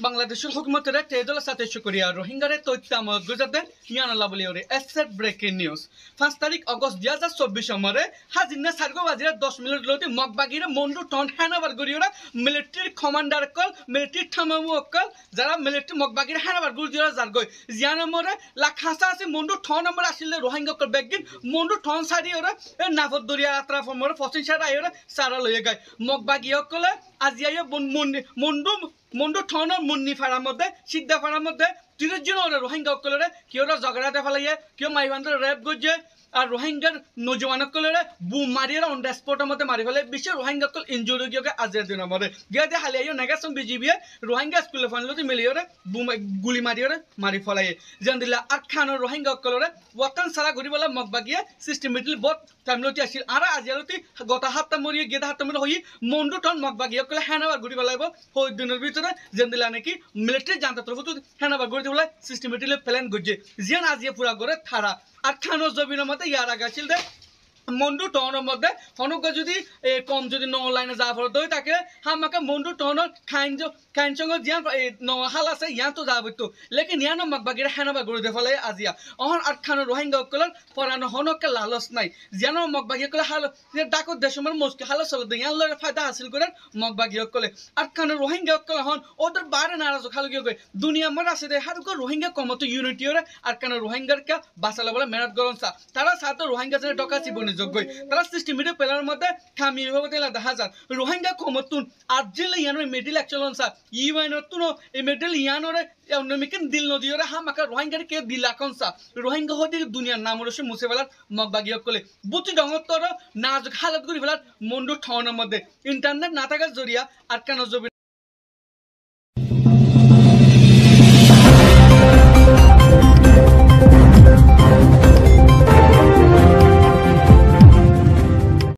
বাংলাদেশের হুকুমতের তেদল সাথে শুকরিয়া রোহিঙ্গারে তথ্যামত গুজরাতে ইয়ানালা বলি ওরে এসেট ব্রেকিং নিউজ 5 তারিখ আগস্ট 2024 সমরে হাজিনা সার্গো বাজিরা 10 মিনিট লতি মগবাগিরে মন্ডু টন হ্যানাবার গরিওরা মিলিটারি কমান্ডার কল মিলিটারি থামামু কল যারা মিলিটারি মগবাগিরে হ্যানাবার গরিওরা জারগই জিয়ানমরে লাখাসা আছে মন্ডু টন নম্বর আসলে রোহিঙ্গা কল বেগিন মন্ডু টন সারি ওরা নাফত দরিয়া আত্রা ফমরে ফসিন সারা আইরা সারা লয়ে গায় মগবাগিয়া কলে আজিয়া মন্ডু ঠনৰ মুন্নি ফাৰাৰ মধ্যে সিদ্ধা ফাৰাৰ মধ্যে 30 জন রোহিঙ্গা অকলরে কিয় জগড়াতে ফেলাইয়ে কিয় মাইবান্ধর রেপ গজে আর রোহিঙ্গার নজওয়ান অকলরে বুম মারিয়ে অন দ্য স্পটের মধ্যে মারি ফেলে বিশ্ব রোহিঙ্গা অকল ইনজুরি গিয়ে আজির দিনের মধ্যে গিয়ে দিয়ে হালিয়ে নেগাসন বিজিবিয়ে রোহিঙ্গা স্কুলে ফানলতে মিলিয়ে বুম গুলি মারিয়ে মারি ফেলাইয়ে যেন দিলা আর খানোর রোহিঙ্গা অকলরে ওয়াতান সারা ঘুরি বলে মগবাগিয়ে সিস্টেমেটিক বহুত টাইমলতি আসিল আর আজিয়ালতি গত হাতটা মরিয়ে গেদা হাতটা মরি হই মন্ডু টন মগবাগিয়ে অকলে হ্যানাবার ঘুরি বলাইব হই দিনের ভিতরে যেন দিলা নাকি মিলিটারি জানতা তরফ হ্যানাবার ঘুরি বলে সিস্টেমেটিক প্ল্যান গজে যেন আজিয়ে পুরা করে থারা আর খানোর জমিনের মধ্যে ইয়ার আগে ছিল দে মন্ডু টনের মধ্যে হনুক যদি কম যদি ন লাইনে যা ফলে দই তাকে হামাকে মন্ডু টনের খাইন সঙ্গে জিয়ান ন হাল আছে ইয়ান তো যাব তো লেকিন ইয়ান মগবাগিরা হেনাবা গড়ে দে ফলে আজিয়া অহন আট খানোর রোহিঙ্গা অকলর পরানো হনকে লালস নাই জিয়ান মগবাগি অকলে হাল ডাকো দেশমর মুস্কি হাল চলে দে ইয়ান লরে ফায়দা হাসিল করেন মগবাগি অকলে আট খানোর রোহিঙ্গা অকল হন ওদের বারে নারাজ খাল গিয়ে গই দুনিয়া মর আছে দে হারুক রোহিঙ্গা কমতো ইউনিটি ওরে আট খানোর রোহিঙ্গার কে বাসালা বলে মেহনত করন সা তারা সাথে রোহিঙ্গা জনে ডকাচি বনে যোগ্যই তারা সিস্টেমেটিক প্ল্যানের মধ্যে খামি হবে দেখা যায় রোহিঙ্গা কমতুন আর্জিলে ইয়ানোর মিডিল অ্যাকচুয়াল সা ইউএনতুন এই মিডিল ইয়ানোরে অন্যমিকেন দিল নদীরে হামাকা রোহিঙ্গার কে দিলাকন সা রোহিঙ্গা হতে দুনিয়ার নাম রসে মুছে ফেলার মগবাগিয়ক কলে বুতি ডঙতর নাজুক হালত করি ফেলার মন্ডু ঠনের মধ্যে ইন্টারনেট না থাকার জরিয়া আটকানো